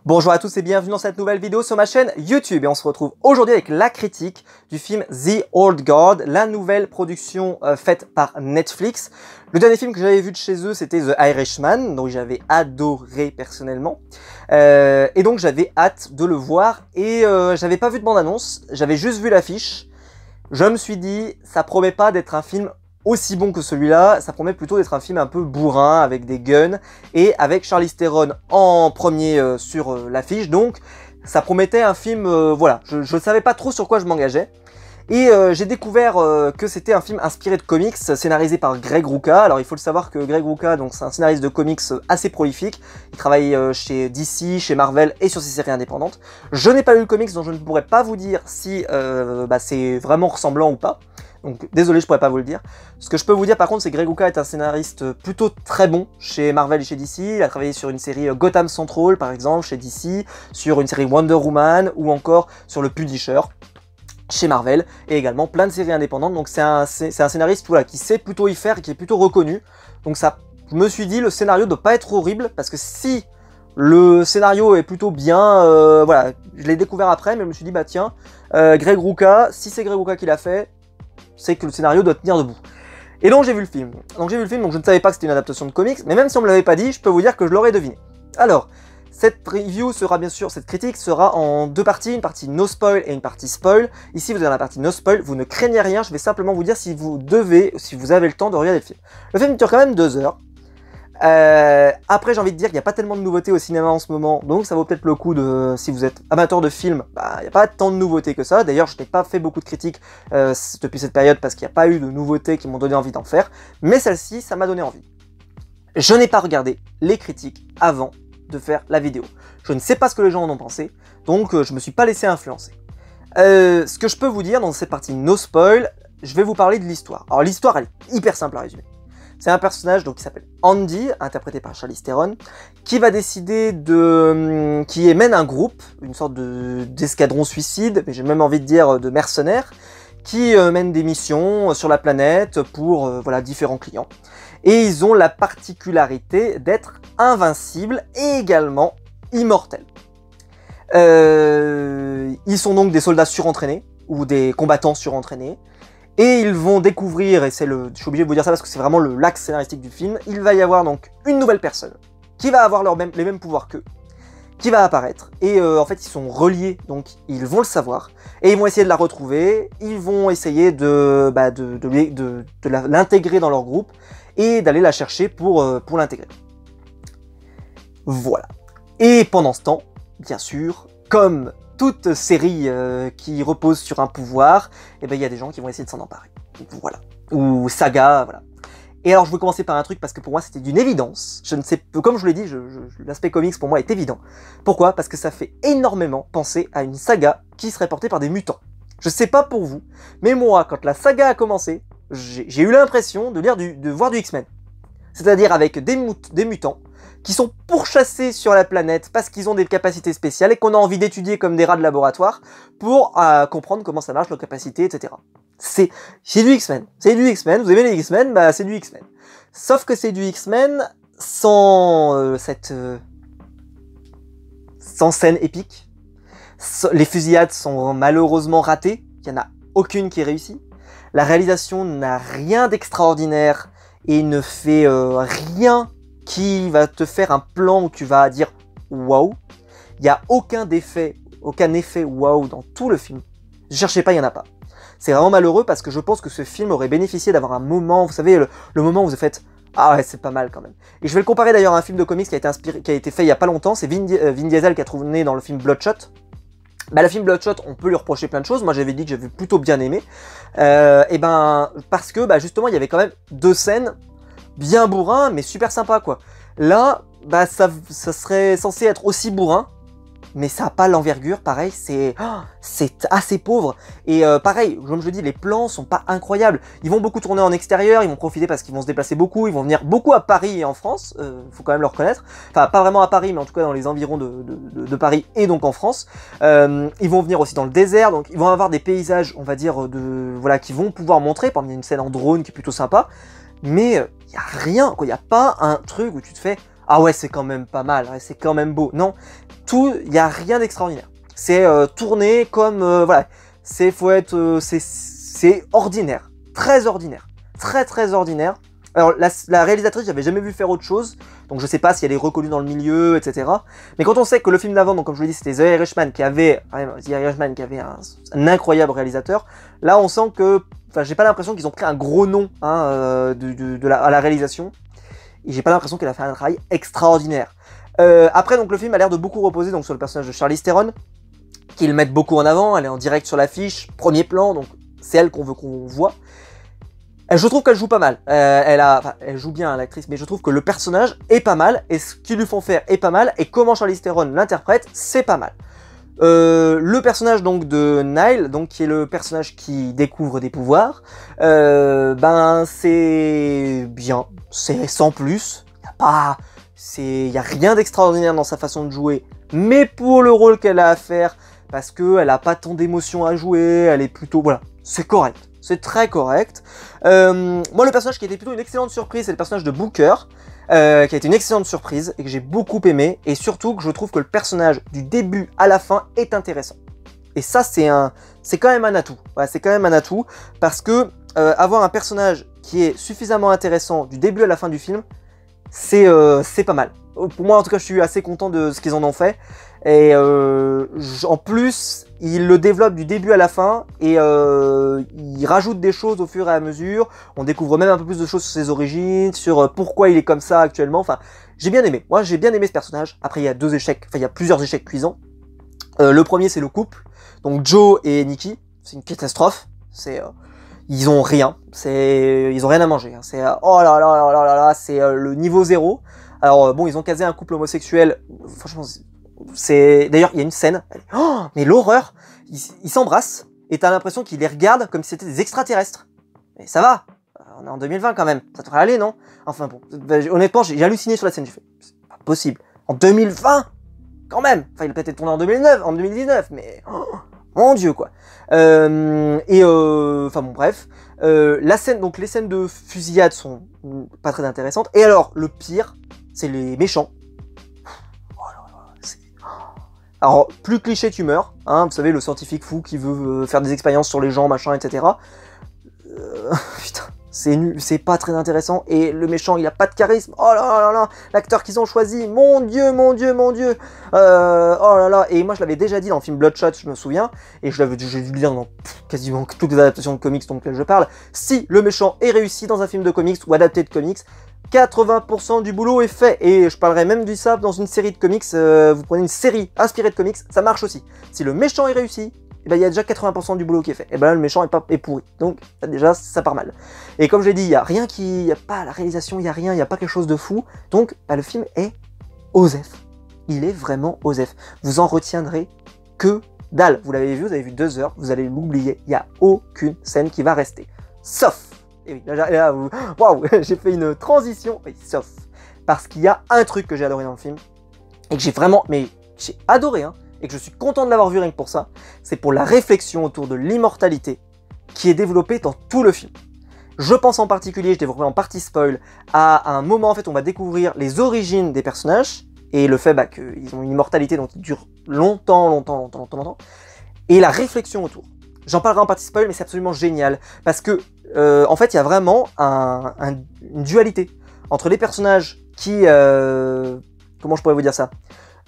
Bonjour à tous et bienvenue dans cette nouvelle vidéo sur ma chaîne YouTube et on se retrouve aujourd'hui avec la critique du film The Old Guard, la nouvelle production faite par Netflix. Le dernier film que j'avais vu de chez eux c'était The Irishman, dont j'avais adoré personnellement et donc j'avais hâte de le voir et j'avais pas vu de bande-annonce, j'avais juste vu l'affiche. Je me suis dit ça promet pas d'être un film aussi bon que celui-là, ça promet plutôt d'être un film un peu bourrin, avec des guns, et avec Charlize Theron en premier sur l'affiche, donc ça promettait un film, voilà, je savais pas trop sur quoi je m'engageais, et j'ai découvert que c'était un film inspiré de comics, scénarisé par Greg Rucka. Alors il faut le savoir que Greg Rucka, donc c'est un scénariste de comics assez prolifique, il travaille chez DC, chez Marvel, et sur ses séries indépendantes. Je n'ai pas lu le comics, donc je ne pourrais pas vous dire si c'est vraiment ressemblant ou pas. Donc désolé, je pourrais pas vous le dire. Ce que je peux vous dire par contre, c'est que Greg Rucka est un scénariste plutôt très bon chez Marvel et chez DC. Il a travaillé sur une série Gotham Central par exemple chez DC, sur une série Wonder Woman ou encore sur le Punisher chez Marvel, et également plein de séries indépendantes. Donc c'est un scénariste voilà, qui sait plutôt y faire et qui est plutôt reconnu. Donc ça, je me suis dit, le scénario ne doit pas être horrible, parce que si le scénario est plutôt bien, voilà, je l'ai découvert après, mais je me suis dit, bah tiens, Greg Rucka, si c'est Greg Rucka qui l'a fait, c'est que le scénario doit tenir debout. Et donc j'ai vu le film. Donc je ne savais pas que c'était une adaptation de comics, mais même si on me l'avait pas dit, je peux vous dire que je l'aurais deviné. Alors, cette review sera bien sûr, cette critique sera en deux parties, une partie no spoil et une partie spoil. Ici vous avez la partie no spoil, vous ne craignez rien, je vais simplement vous dire si vous avez le temps de regarder le film. Le film dure quand même 2 heures. Après j'ai envie de dire qu'il n'y a pas tellement de nouveautés au cinéma en ce moment, donc ça vaut peut-être le coup de, si vous êtes amateur de films, il n'y a pas tant de nouveautés que ça. D'ailleurs je n'ai pas fait beaucoup de critiques depuis cette période parce qu'il n'y a pas eu de nouveautés qui m'ont donné envie d'en faire, mais celle-ci ça m'a donné envie. Je n'ai pas regardé les critiques avant de faire la vidéo, je ne sais pas ce que les gens en ont pensé, donc je me suis pas laissé influencer. Ce que je peux vous dire dans cette partie no spoil, je vais vous parler de l'histoire. Alors l'histoire elle est hyper simple à résumer. C'est un personnage donc, qui s'appelle Andy, interprété par Charlize Theron, qui va décider de... qui mène un groupe, une sorte d'escadron suicide, mais j'ai même envie de dire de mercenaires, qui mènent des missions sur la planète pour voilà, différents clients. Et ils ont la particularité d'être invincibles et également immortels. Ils sont donc des soldats surentraînés, ou des combattants surentraînés, et ils vont découvrir, et c'est je suis obligé de vous dire ça parce que c'est vraiment l'axe scénaristique du film, il va y avoir donc une nouvelle personne qui va avoir les mêmes pouvoirs qu'eux, qui va apparaître, et en fait ils sont reliés, donc ils vont le savoir, et ils vont essayer de la retrouver, ils vont essayer de l'intégrer dans leur groupe, et d'aller la chercher pour l'intégrer. Voilà. Et pendant ce temps, bien sûr, comme toute série qui repose sur un pouvoir, et il y a des gens qui vont essayer de s'en emparer. Voilà. Ou saga, voilà. Et alors je veux commencer par un truc parce que pour moi c'était d'une évidence. Je ne sais, comme je vous l'ai dit, l'aspect comics pour moi est évident. Pourquoi? Parce que ça fait énormément penser à une saga qui serait portée par des mutants. Je sais pas pour vous, mais moi quand la saga a commencé, j'ai eu l'impression de voir du X-Men. C'est-à-dire avec des mutants qui sont pourchassés sur la planète parce qu'ils ont des capacités spéciales et qu'on a envie d'étudier comme des rats de laboratoire pour comprendre comment ça marche, leurs capacités, etc. C'est du X-Men. C'est du X-Men. Vous aimez les X-Men? Bah c'est du X-Men. Sauf que c'est du X-Men sans sans scène épique. Les fusillades sont malheureusement ratées. Il n'y en a aucune qui est réussie. La réalisation n'a rien d'extraordinaire et ne fait rien qui va te faire un plan où tu vas dire waouh. Il n'y a aucun effet waouh dans tout le film. Ne cherchez pas, il n'y en a pas. C'est vraiment malheureux parce que je pense que ce film aurait bénéficié d'avoir un moment, vous savez, le moment où vous faites ah ouais, c'est pas mal quand même. Et je vais le comparer d'ailleurs à un film de comics qui a été fait il y a pas longtemps, c'est Vin Diesel qui a tourné dans le film Bloodshot. Le film Bloodshot, on peut lui reprocher plein de choses. Moi, j'avais dit que j'avais plutôt bien aimé. Parce que justement, il y avait quand même 2 scènes bien bourrin, mais super sympa quoi. Là, ça serait censé être aussi bourrin, mais ça n'a pas l'envergure, pareil, c'est assez pauvre. Et pareil, comme je le dis, les plans sont pas incroyables. Ils vont beaucoup tourner en extérieur, ils vont profiter parce qu'ils vont se déplacer beaucoup, ils vont venir beaucoup à Paris et en France, faut quand même le reconnaître. Enfin, pas vraiment à Paris, mais en tout cas dans les environs de Paris et donc en France. Ils vont venir aussi dans le désert, donc ils vont avoir des paysages, on va dire, voilà, qui vont pouvoir montrer. Par exemple, il y a une scène en drone qui est plutôt sympa. Mais il n'y a rien, quoi. Il n'y a pas un truc où tu te fais ah ouais, c'est quand même pas mal, ouais, c'est quand même beau. Non, il n'y a rien d'extraordinaire. C'est tourné comme, voilà, c'est ordinaire, très ordinaire, très ordinaire. Alors la réalisatrice, j'avais jamais vu faire autre chose, donc je sais pas si elle est reconnue dans le milieu, etc. Mais quand on sait que le film d'avant, donc comme je vous l'ai dit, c'était The Irishman qui avait un incroyable réalisateur, là on sent que, enfin j'ai pas l'impression qu'ils ont pris un gros nom hein, à la réalisation, et j'ai pas l'impression qu'elle a fait un travail extraordinaire. Après donc le film a l'air de beaucoup reposer donc sur le personnage de Charlize Theron, qu'ils mettent beaucoup en avant, elle est en direct sur l'affiche, premier plan, donc c'est elle qu'on veut qu'on voit. Je trouve qu'elle joue pas mal, elle joue bien l'actrice, mais je trouve que le personnage est pas mal, et ce qu'ils lui font faire est pas mal, et comment Charlize Theron l'interprète, c'est pas mal. Le personnage donc de Nile, donc qui est le personnage qui découvre des pouvoirs, ben c'est bien, c'est sans plus, y a rien d'extraordinaire dans sa façon de jouer, mais pour le rôle qu'elle a à faire, parce qu'elle a pas tant d'émotions à jouer, elle est plutôt, voilà, c'est correct. C'est très correct. Moi, le personnage qui était plutôt une excellente surprise, c'est le personnage de Booker, qui a été une excellente surprise et que j'ai beaucoup aimé. Et surtout que je trouve que le personnage du début à la fin est intéressant. Et ça, c'est quand même un atout. Ouais, c'est quand même un atout parce que avoir un personnage qui est suffisamment intéressant du début à la fin du film, c'est pas mal. Pour moi, en tout cas, je suis assez content de ce qu'ils en ont fait. Et en plus, il le développe du début à la fin et il rajoute des choses au fur et à mesure. On découvre même un peu plus de choses sur ses origines, sur pourquoi il est comme ça actuellement. Enfin, j'ai bien aimé. Moi, j'ai bien aimé ce personnage. Après, il y a il y a plusieurs échecs cuisants. Le premier, c'est le couple. Donc Joe et Nikki. C'est une catastrophe. Ils ont rien. Ils ont rien à manger. Hein. C'est oh là là là là là là. C'est le niveau 0. Alors bon, ils ont casé un couple homosexuel. Franchement, d'ailleurs, il y a une scène. Oh, mais l'horreur. Ils s'embrassent et t'as l'impression qu'ils les regardent comme si c'était des extraterrestres. Mais ça va. On est en 2020 quand même. Ça devrait aller, non? Enfin bon. Honnêtement, j'ai halluciné sur la scène. J'ai fait, c'est pas possible. En 2020 quand même. Enfin, il a peut-être tourné en 2009, en 2019, mais oh, mon Dieu quoi. Enfin bon bref. Donc les scènes de fusillade sont pas très intéressantes. Et alors, le pire, c'est les méchants. Alors, plus cliché tu meurs, hein, vous savez, le scientifique fou qui veut faire des expériences sur les gens, machin, etc. Putain, c'est nul, c'est pas très intéressant, et le méchant, il a pas de charisme, oh là là là, l'acteur qu'ils ont choisi, mon dieu, mon dieu, mon dieu, oh là là, et moi je l'avais déjà dit dans le film Bloodshot, je me souviens, et j'ai dû le dire dans quasiment toutes les adaptations de comics dont je parle, si le méchant est réussi dans un film de comics ou adapté de comics, 80% du boulot est fait, et je parlerai même du ça dans une série de comics, vous prenez une série inspirée de comics, ça marche aussi. Si le méchant est réussi, et ben, il y a déjà 80% du boulot qui est fait, et ben là le méchant est pourri, donc déjà ça part mal. Et comme je l'ai dit, il n'y a rien il n'y a pas la réalisation, il n'y a rien, il n'y a pas quelque chose de fou, donc bah, le film est osef. Il est vraiment osef. Vous en retiendrez que dalle. Vous l'avez vu, vous avez vu 2 heures, vous allez l'oublier, il n'y a aucune scène qui va rester. Sauf, et oui, là waouh, j'ai fait une transition, oui, sauf, parce qu'il y a un truc que j'ai adoré dans le film, et que j'ai vraiment, mais j'ai adoré, hein, et que je suis content de l'avoir vu rien que pour ça, c'est pour la réflexion autour de l'immortalité qui est développée dans tout le film. Je pense en particulier, je développerai en partie spoil, à un moment en fait on va découvrir les origines des personnages, et le fait bah, qu'ils ont une immortalité donc qui dure longtemps, et la réflexion autour. J'en parlerai en partie spoil, mais c'est absolument génial, parce que en fait il y a vraiment une dualité entre les personnages qui, comment je pourrais vous dire ça,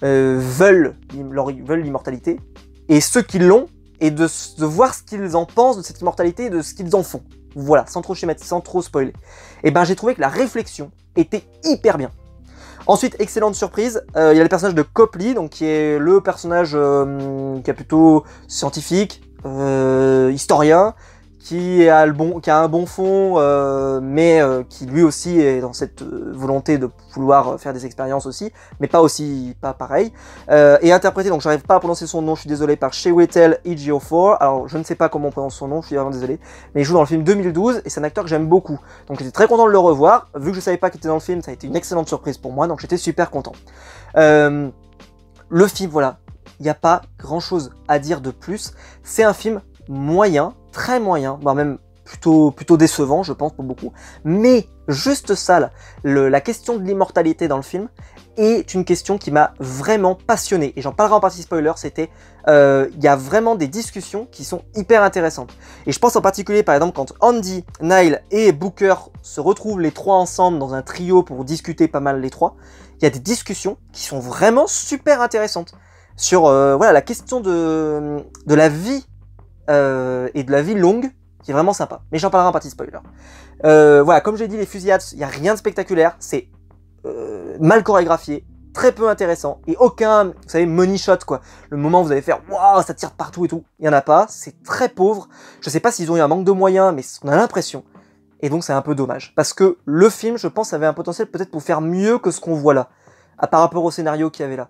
veulent l'immortalité, et ceux qui l'ont, et de voir ce qu'ils en pensent de cette immortalité et de ce qu'ils en font. Voilà, sans trop schématiser, sans trop spoiler. Et ben j'ai trouvé que la réflexion était hyper bien. Ensuite, excellente surprise, il y a le personnage de Copley, donc qui est le personnage qui est plutôt scientifique, historien, qui a un bon fond, mais qui lui aussi est dans cette volonté de vouloir faire des expériences aussi, mais pas pareil, et interprété, donc j'arrive pas à prononcer son nom, je suis désolé, par Chiwetel Ejiofor. Alors je ne sais pas comment on prononce son nom, je suis vraiment désolé, mais il joue dans le film 2012, et c'est un acteur que j'aime beaucoup, donc j'étais très content de le revoir, vu que je savais pas qu'il était dans le film, ça a été une excellente surprise pour moi, donc j'étais super content. Le film, voilà, il n'y a pas grand chose à dire de plus, c'est un film moyen, très moyen, voire même plutôt décevant, je pense, pour beaucoup. Mais juste ça, là, la question de l'immortalité dans le film est une question qui m'a vraiment passionné. Et j'en parlerai en partie spoiler, c'était... Il y a vraiment des discussions qui sont hyper intéressantes. Et je pense en particulier, par exemple, quand Andy, Nile et Booker se retrouvent les trois ensemble dans un trio pour discuter pas mal les trois, il y a des discussions qui sont vraiment super intéressantes sur voilà, la question de la vie et de la vie longue, qui est vraiment sympa. Mais j'en parlerai en partie spoiler. Voilà, comme j'ai dit, les fusillades, il n'y a rien de spectaculaire, c'est mal chorégraphié, très peu intéressant, et aucun, vous savez, money shot, quoi. Le moment où vous allez faire, waouh, ça tire de partout et tout, il n'y en a pas, c'est très pauvre. Je sais pas s'ils ont eu un manque de moyens, mais on a l'impression. Et donc c'est un peu dommage, parce que le film, je pense, avait un potentiel peut-être pour faire mieux que ce qu'on voit là, par rapport au scénario qu'il y avait là.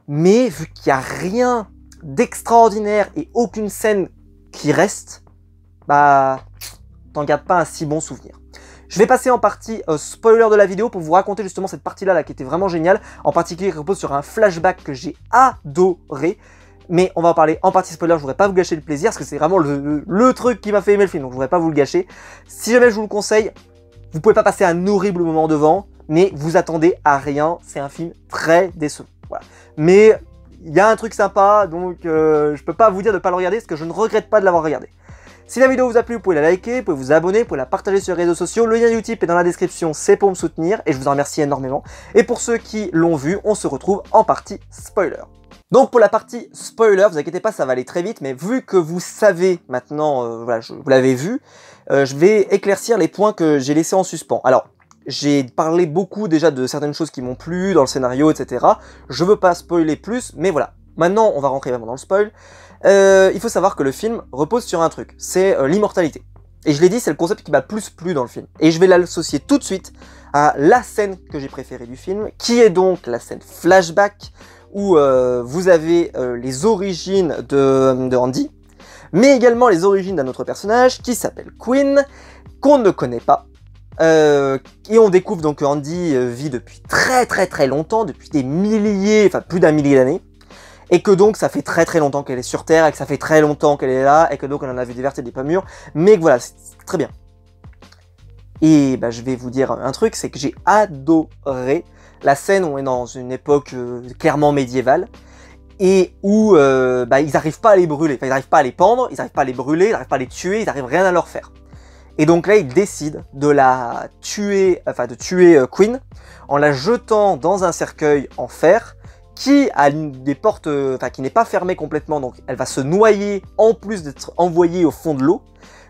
Mais vu qu'il n'y a rien d'extraordinaire et aucune scène qui reste, bah, t'en gardes pas un si bon souvenir. Je vais passer en partie spoiler de la vidéo pour vous raconter justement cette partie-là là, qui était vraiment géniale, en particulier qui repose sur un flashback que j'ai adoré. Mais on va en parler en partie spoiler, je voudrais pas vous gâcher le plaisir, parce que c'est vraiment le truc qui m'a fait aimer le film, donc je voudrais pas vous le gâcher. Si jamais je vous le conseille, vous pouvez pas passer un horrible moment devant, mais vous attendez à rien, c'est un film très décevant. Voilà. Mais il y a un truc sympa, donc je peux pas vous dire de pas le regarder, parce que je ne regrette pas de l'avoir regardé. Si la vidéo vous a plu, vous pouvez la liker, vous pouvez vous abonner, vous pouvez la partager sur les réseaux sociaux. Le lien YouTube est dans la description, c'est pour me soutenir, et je vous en remercie énormément. Et pour ceux qui l'ont vu, on se retrouve en partie spoiler. Donc pour la partie spoiler, vous inquiétez pas, ça va aller très vite, mais vu que vous savez maintenant, voilà, vous l'avez vu, je vais éclaircir les points que j'ai laissés en suspens. Alors, j'ai parlé beaucoup déjà de certaines choses qui m'ont plu dans le scénario, etc. Je veux pas spoiler plus, mais voilà. Maintenant, on va rentrer vraiment dans le spoil. Il faut savoir que le film repose sur un truc, c'est l'immortalité. Et je l'ai dit, c'est le concept qui m'a le plus plu dans le film. Et je vais l'associer tout de suite à la scène que j'ai préférée du film, qui est donc la scène flashback, où vous avez les origines de Andy, mais également les origines d'un autre personnage qui s'appelle Quinn, qu'on ne connaît pas. Et on découvre donc que Andy vit depuis très longtemps, depuis des milliers, enfin plus d'un millier d'années, et que donc ça fait très longtemps qu'elle est sur Terre, et que ça fait très longtemps qu'elle est là, et que donc on en a vu des vertes et des pas mûres, mais que voilà, c'est très bien. Et bah, je vais vous dire un truc, c'est que j'ai adoré la scène où on est dans une époque clairement médiévale, et où bah, ils n'arrivent pas à les brûler, enfin ils n'arrivent pas à les pendre, ils n'arrivent pas à les brûler, ils n'arrivent pas à les tuer, ils n'arrivent rien à leur faire. Et donc là, ils décident de la tuer, enfin de tuer Quinn, en la jetant dans un cercueil en fer, qui a des portes, enfin qui n'est pas fermée complètement, donc elle va se noyer en plus d'être envoyée au fond de l'eau.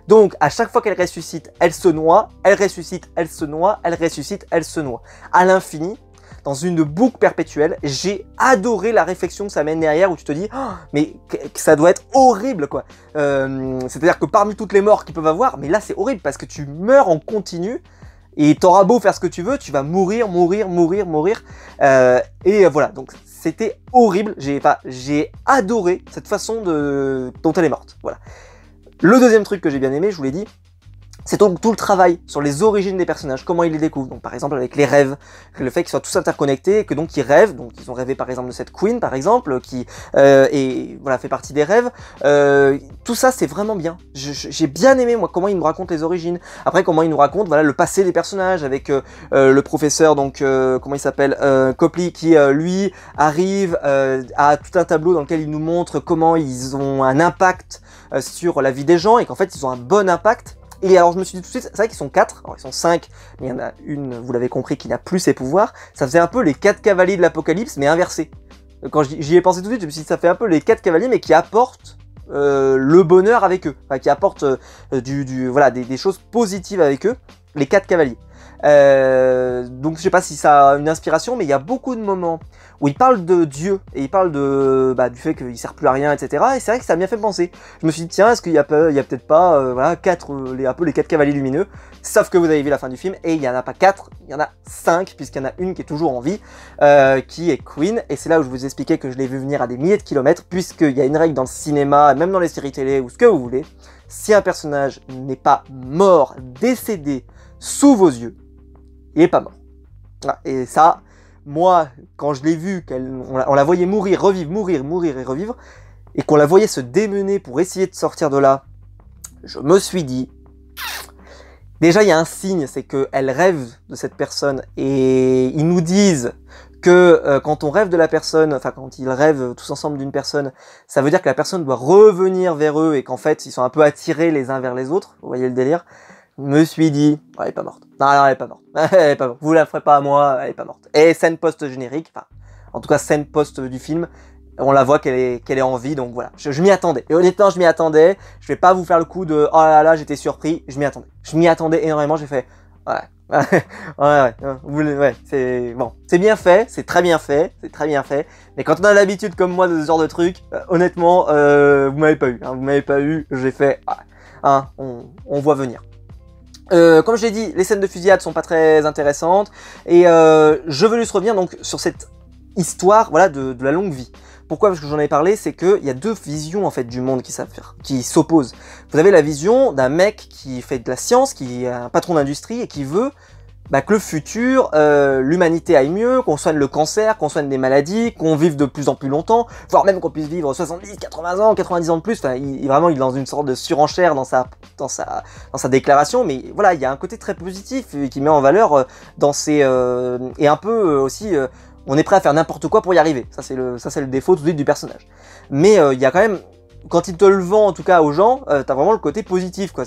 Donc à chaque fois qu'elle ressuscite, elle se noie, elle ressuscite, elle se noie, elle ressuscite, elle se noie. À l'infini, dans une boucle perpétuelle. J'ai adoré la réflexion que ça mène derrière, où tu te dis oh, mais ça doit être horrible quoi. C'est-à-dire que parmi toutes les morts qu'ils peuvent avoir, mais là c'est horrible parce que tu meurs en continu. Et t'auras beau faire ce que tu veux, tu vas mourir. Et voilà, donc c'était horrible. J'ai adoré cette façon dont elle est morte. Voilà. Le deuxième truc que j'ai bien aimé, je vous l'ai dit, c'est donc tout le travail sur les origines des personnages, comment ils les découvrent. Donc par exemple avec les rêves, le fait qu'ils soient tous interconnectés, que donc ils rêvent, donc ils ont rêvé par exemple de cette Queen par exemple, qui voilà, fait partie des rêves. Tout ça c'est vraiment bien. J'ai bien aimé moi comment ils nous racontent les origines. Après comment ils nous racontent voilà le passé des personnages avec le professeur donc comment il s'appelle Copley qui lui arrive à tout un tableau dans lequel il nous montre comment ils ont un impact sur la vie des gens et qu'en fait ils ont un bon impact. Et alors je me suis dit tout de suite, c'est vrai qu'ils sont 4, alors ils sont 5, mais il y en a une, vous l'avez compris, qui n'a plus ses pouvoirs. Ça faisait un peu les 4 cavaliers de l'Apocalypse, mais inversés. Quand j'y ai pensé tout de suite, je me suis dit ça fait un peu les 4 cavaliers, mais qui apportent le bonheur avec eux. Enfin, qui apportent voilà, des choses positives avec eux, les 4 cavaliers. Donc je sais pas si ça a une inspiration, mais il y a beaucoup de moments où il parle de Dieu et il parle du fait qu'il sert plus à rien, etc. Et c'est vrai que ça m'a bien fait penser. Je me suis dit tiens, est-ce qu'il y a peut-être pas voilà, un peu les 4 cavaliers lumineux. Sauf que vous avez vu la fin du film et il n'y en a pas 4, il y en a 5 puisqu'il y en a une qui est toujours en vie, qui est Queen. Et c'est là où je vous expliquais que je l'ai vu venir à des milliers de kilomètres, puisqu'il y a une règle dans le cinéma, même dans les séries télé ou ce que vous voulez. Si un personnage n'est pas mort, décédé sous vos yeux, il est pas mort. Et ça, moi, quand je l'ai vu, on la voyait mourir, revivre, mourir et revivre, et qu'on la voyait se démener pour essayer de sortir de là, je me suis dit, Déjà, il y a un signe, c'est qu'elle rêve de cette personne, et ils nous disent que quand on rêve de la personne, enfin quand ils rêvent tous ensemble d'une personne, ça veut dire que la personne doit revenir vers eux, et qu'en fait, ils sont un peu attirés les uns vers les autres, vous voyez le délire. Je me suis dit, oh, elle est pas morte. Non, elle est pas morte. Elle est pas morte. Vous la ferez pas à moi, elle est pas morte. Et scène post-générique, enfin, en tout cas scène post du film, on la voit qu'elle est en vie, donc voilà. Je m'y attendais. Et honnêtement, je m'y attendais. Je vais pas vous faire le coup de, oh là là, j'étais surpris. Je m'y attendais. Je m'y attendais énormément. J'ai fait, ouais. Ouais, c'est bon. C'est bien fait. C'est très bien fait. C'est très bien fait. Mais quand on a l'habitude comme moi de ce genre de truc, honnêtement, vous m'avez pas eu. Hein, vous m'avez pas eu. J'ai fait, on voit venir. Comme je l'ai dit, les scènes de fusillade sont pas très intéressantes. Et je veux juste revenir donc sur cette histoire, voilà, de la longue vie. Pourquoi? Parce que j'en ai parlé, c'est qu'il y a deux visions en fait du monde qui s'opposent. Vous avez la vision d'un mec qui fait de la science, qui est un patron d'industrie et qui veut que le futur, l'humanité aille mieux, qu'on soigne le cancer, qu'on soigne des maladies, qu'on vive de plus en plus longtemps, voire même qu'on puisse vivre 70, 80 ans, 90 ans de plus. Enfin, il est dans une sorte de surenchère dans sa déclaration, mais voilà, il y a un côté très positif qui met en valeur dans ses et un peu aussi. On est prêt à faire n'importe quoi pour y arriver. Ça c'est le défaut tout de suite du personnage. Mais il y a quand même, quand il te le vend en tout cas aux gens, t'as vraiment le côté positif quoi.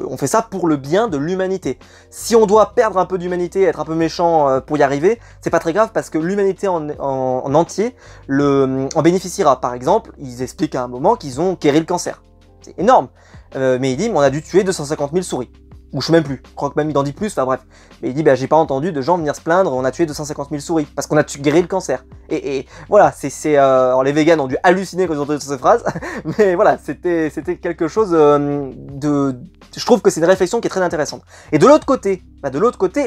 On fait ça pour le bien de l'humanité. Si on doit perdre un peu d'humanité, être un peu méchant pour y arriver, c'est pas très grave parce que l'humanité en entier en bénéficiera. Par exemple, ils expliquent à un moment qu'ils ont guéri le cancer. C'est énorme. Mais il dit, on a dû tuer 250 000 souris. Ou je sais même plus, je crois que même il en dit plus, enfin bref. Mais il dit, j'ai pas entendu de gens venir se plaindre, on a tué 250 000 souris, parce qu'on a guéri le cancer. Et voilà, alors les véganes ont dû halluciner quand ils ont entendu cette phrase, mais voilà, c'était quelque chose je trouve que c'est une réflexion qui est très intéressante. Et de l'autre côté,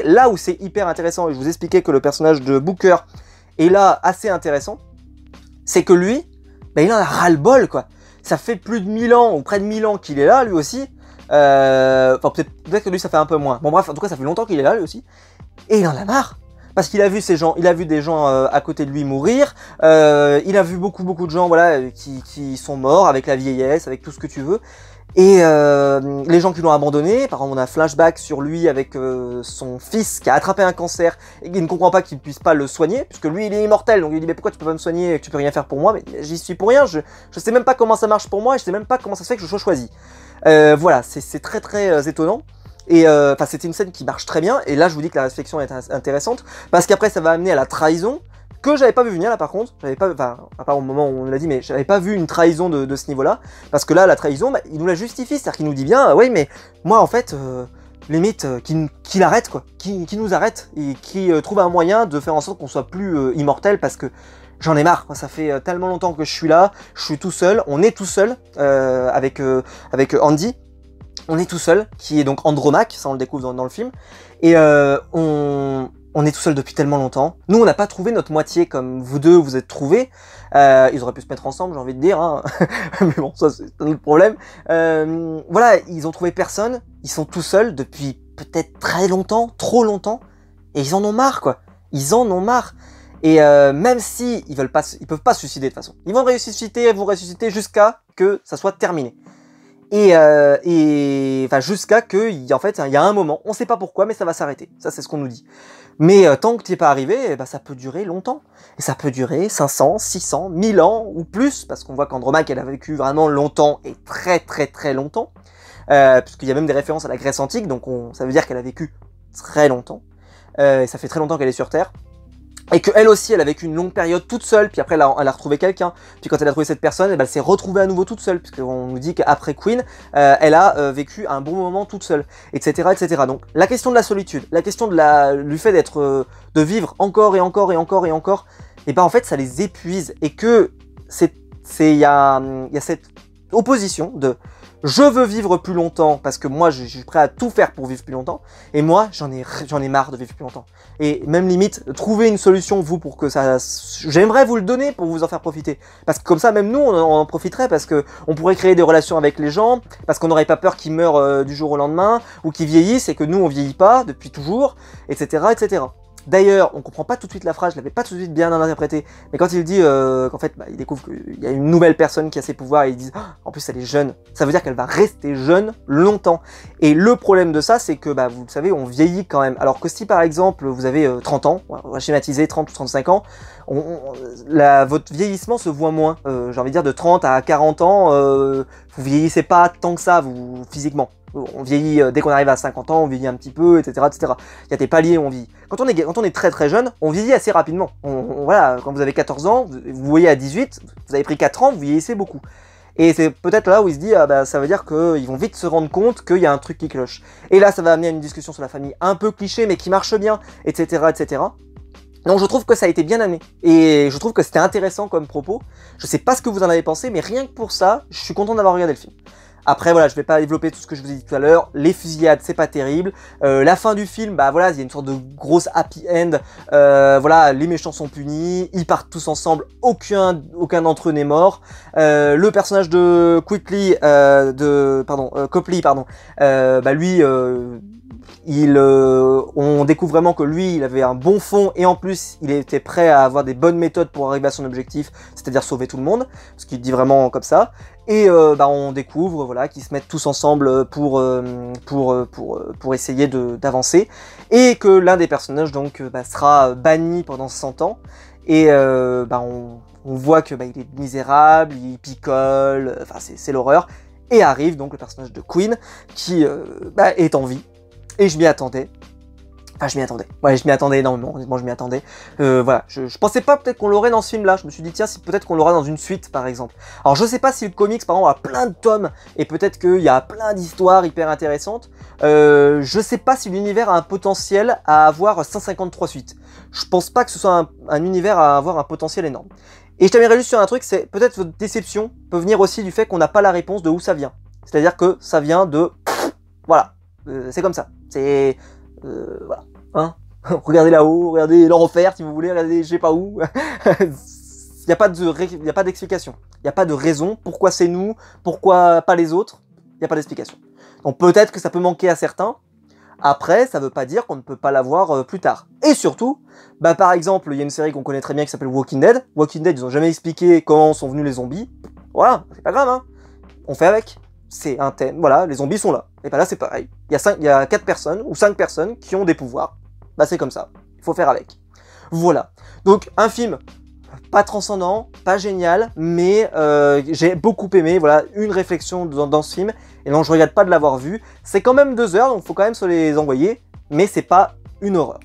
là où c'est hyper intéressant, et je vous expliquais que le personnage de Booker est là assez intéressant, c'est que lui, il en a ras-le-bol, quoi. Ça fait plus de 1000 ans, ou près de 1000 ans qu'il est là, lui aussi. Enfin, peut-être que lui ça fait un peu moins. Bon bref, en tout cas ça fait longtemps qu'il est là lui aussi. Et il en a marre. Parce qu'il a vu des gens à côté de lui mourir. Il a vu beaucoup de gens voilà, qui sont morts avec la vieillesse, avec tout ce que tu veux. Et les gens qui l'ont abandonné, par exemple on a un flashback sur lui avec son fils qui a attrapé un cancer et qui ne comprend pas qu'il ne puisse pas le soigner, puisque lui il est immortel, donc il dit mais pourquoi tu peux pas me soigner et que tu peux rien faire pour moi? Mais j'y suis pour rien, je sais même pas comment ça marche pour moi et je sais même pas comment ça se fait que je sois choisi. Voilà, c'est très étonnant. Et enfin c'était une scène qui marche très bien, et là je vous dis que la réflexion est intéressante, parce qu'après ça va amener à la trahison, que j'avais pas vu venir là par contre, à part au moment où on l'a dit, mais j'avais pas vu une trahison de ce niveau-là, parce que là la trahison, il nous la justifie, c'est-à-dire qu'il nous dit bien, oui mais moi en fait, limite, qu'il arrête quoi, qui nous arrête, et qui trouve un moyen de faire en sorte qu'on soit plus immortel, parce que j'en ai marre, ça fait tellement longtemps que je suis là, je suis tout seul, on est tout seul, avec Andy, on est tout seul, qui est donc Andromaque, ça on le découvre dans le film, et on est tout seul depuis tellement longtemps. Nous, on n'a pas trouvé notre moitié comme vous deux vous êtes trouvés. Ils auraient pu se mettre ensemble, j'ai envie de dire, hein. Mais bon, ça c'est un autre problème. Voilà, ils ont trouvé personne, ils sont tout seuls depuis peut-être très longtemps, trop longtemps, et ils en ont marre, quoi. Ils en ont marre. Et même si ils peuvent pas se suicider de toute façon. Ils vont ressusciter jusqu'à que ça soit terminé. Et enfin jusqu'à que, en fait, il y a un moment, on sait pas pourquoi, mais ça va s'arrêter. Ça, c'est ce qu'on nous dit. Mais tant que tu n'y es pas arrivé, ça peut durer longtemps. Et ça peut durer 500, 600, 1000 ans ou plus, parce qu'on voit qu'Andromaque, elle a vécu vraiment longtemps et très longtemps. Puisqu'il y a même des références à la Grèce antique, donc ça veut dire qu'elle a vécu très longtemps. Et ça fait très longtemps qu'elle est sur Terre. Et qu'elle aussi, elle a vécu une longue période toute seule, puis après elle a retrouvé quelqu'un, puis quand elle a trouvé cette personne, elle s'est retrouvée à nouveau toute seule, puisqu'on nous dit qu'après Queen, elle a vécu un bon moment toute seule, etc., etc. Donc la question de la solitude, la question du fait de vivre encore et encore, et en fait ça les épuise, et que il y a cette opposition de je veux vivre plus longtemps parce que moi je suis prêt à tout faire pour vivre plus longtemps, et moi j'en ai marre de vivre plus longtemps. Et même limite trouver une solution vous pour que ça, j'aimerais vous le donner pour vous en faire profiter, parce que comme ça même nous on en profiterait, parce que on pourrait créer des relations avec les gens, parce qu'on n'aurait pas peur qu'ils meurent du jour au lendemain, ou qu'ils vieillissent et que nous on vieillit pas depuis toujours, etc., etc. D'ailleurs, on comprend pas tout de suite la phrase, je l'avais pas tout de suite bien interprété, mais quand il dit qu'en fait, il découvre qu'il y a une nouvelle personne qui a ses pouvoirs, et ils disent en plus elle est jeune, ça veut dire qu'elle va rester jeune longtemps. Et le problème de ça, c'est que, vous le savez, on vieillit quand même. Alors que si par exemple, vous avez 30 ans, on va schématiser 30 ou 35 ans, votre vieillissement se voit moins. J'ai envie de dire de 30 à 40 ans, vous vieillissez pas tant que ça, vous, physiquement. On vieillit dès qu'on arrive à 50 ans, on vieillit un petit peu, etc., etc. Il y a des paliers où on vieillit. Quand on est très très jeune, on vieillit assez rapidement. Voilà, quand vous avez 14 ans, vous voyez à 18, vous avez pris 4 ans, vous vieillissez beaucoup. Et c'est peut-être là où il se dit, ça veut dire qu'ils vont vite se rendre compte qu'il y a un truc qui cloche. Et là, ça va amener à une discussion sur la famille un peu cliché, mais qui marche bien, etc., etc. Donc je trouve que ça a été bien amené, et je trouve que c'était intéressant comme propos. Je sais pas ce que vous en avez pensé, mais rien que pour ça, je suis content d'avoir regardé le film. Après voilà, je vais pas développer tout ce que je vous ai dit tout à l'heure, les fusillades c'est pas terrible, la fin du film, voilà, il y a une sorte de grosse happy end, voilà, les méchants sont punis, ils partent tous ensemble, aucun d'entre eux n'est mort, le personnage de Copley, lui, on découvre vraiment que lui, il avait un bon fond et en plus, il était prêt à avoir des bonnes méthodes pour arriver à son objectif, c'est-à-dire sauver tout le monde, ce qu'il dit vraiment comme ça. Et on découvre voilà, qu'ils se mettent tous ensemble pour essayer d'avancer et que l'un des personnages donc sera banni pendant 100 ans et on voit que il est misérable, il picole, enfin c'est l'horreur. Et arrive donc le personnage de Queen qui est en vie. Et je m'y attendais. Enfin, je m'y attendais. Ouais, je m'y attendais énormément. Honnêtement, je m'y attendais. Voilà. Je pensais pas peut-être qu'on l'aurait dans ce film-là. Je me suis dit, tiens, si peut-être qu'on l'aura dans une suite, par exemple. Alors, je sais pas si le comics, par exemple, a plein de tomes. Et peut-être qu'il y a plein d'histoires hyper intéressantes. Je sais pas si l'univers a un potentiel à avoir 153 suites. Je pense pas que ce soit un univers à avoir un potentiel énorme. Et je t'amènerai juste sur un truc, c'est peut-être votre déception peut venir aussi du fait qu'on n'a pas la réponse de où ça vient. C'est-à-dire que ça vient de... Voilà. C'est comme ça. C'est... voilà. Hein. Regardez là-haut, regardez l'enfer si vous voulez, regardez je sais pas où. Il n'y a pas d'explication. Il n'y a pas de raison. Pourquoi c'est nous, pourquoi pas les autres. Il n'y a pas d'explication. Donc peut-être que ça peut manquer à certains. Après, ça veut pas dire qu'on ne peut pas l'avoir plus tard. Et surtout, par exemple, il y a une série qu'on connaît très bien qui s'appelle Walking Dead. Walking Dead, ils ont jamais expliqué comment sont venus les zombies. Voilà, c'est pas grave, hein. On fait avec. C'est un thème, voilà, les zombies sont là. Et là c'est pareil. Il y a 4 personnes ou 5 personnes qui ont des pouvoirs. C'est comme ça. Il faut faire avec. Voilà. Donc un film pas transcendant, pas génial, mais j'ai beaucoup aimé. Voilà, une réflexion dans ce film. Et non, je regrette pas de l'avoir vu. C'est quand même 2 heures, donc faut quand même se les envoyer. Mais c'est pas une horreur.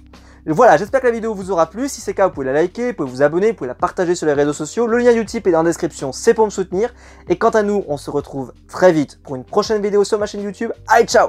Voilà, j'espère que la vidéo vous aura plu. Si c'est le cas, vous pouvez la liker, vous pouvez vous abonner, vous pouvez la partager sur les réseaux sociaux. Le lien Utip est dans la description, c'est pour me soutenir. Et quant à nous, on se retrouve très vite pour une prochaine vidéo sur ma chaîne YouTube. Allez, ciao!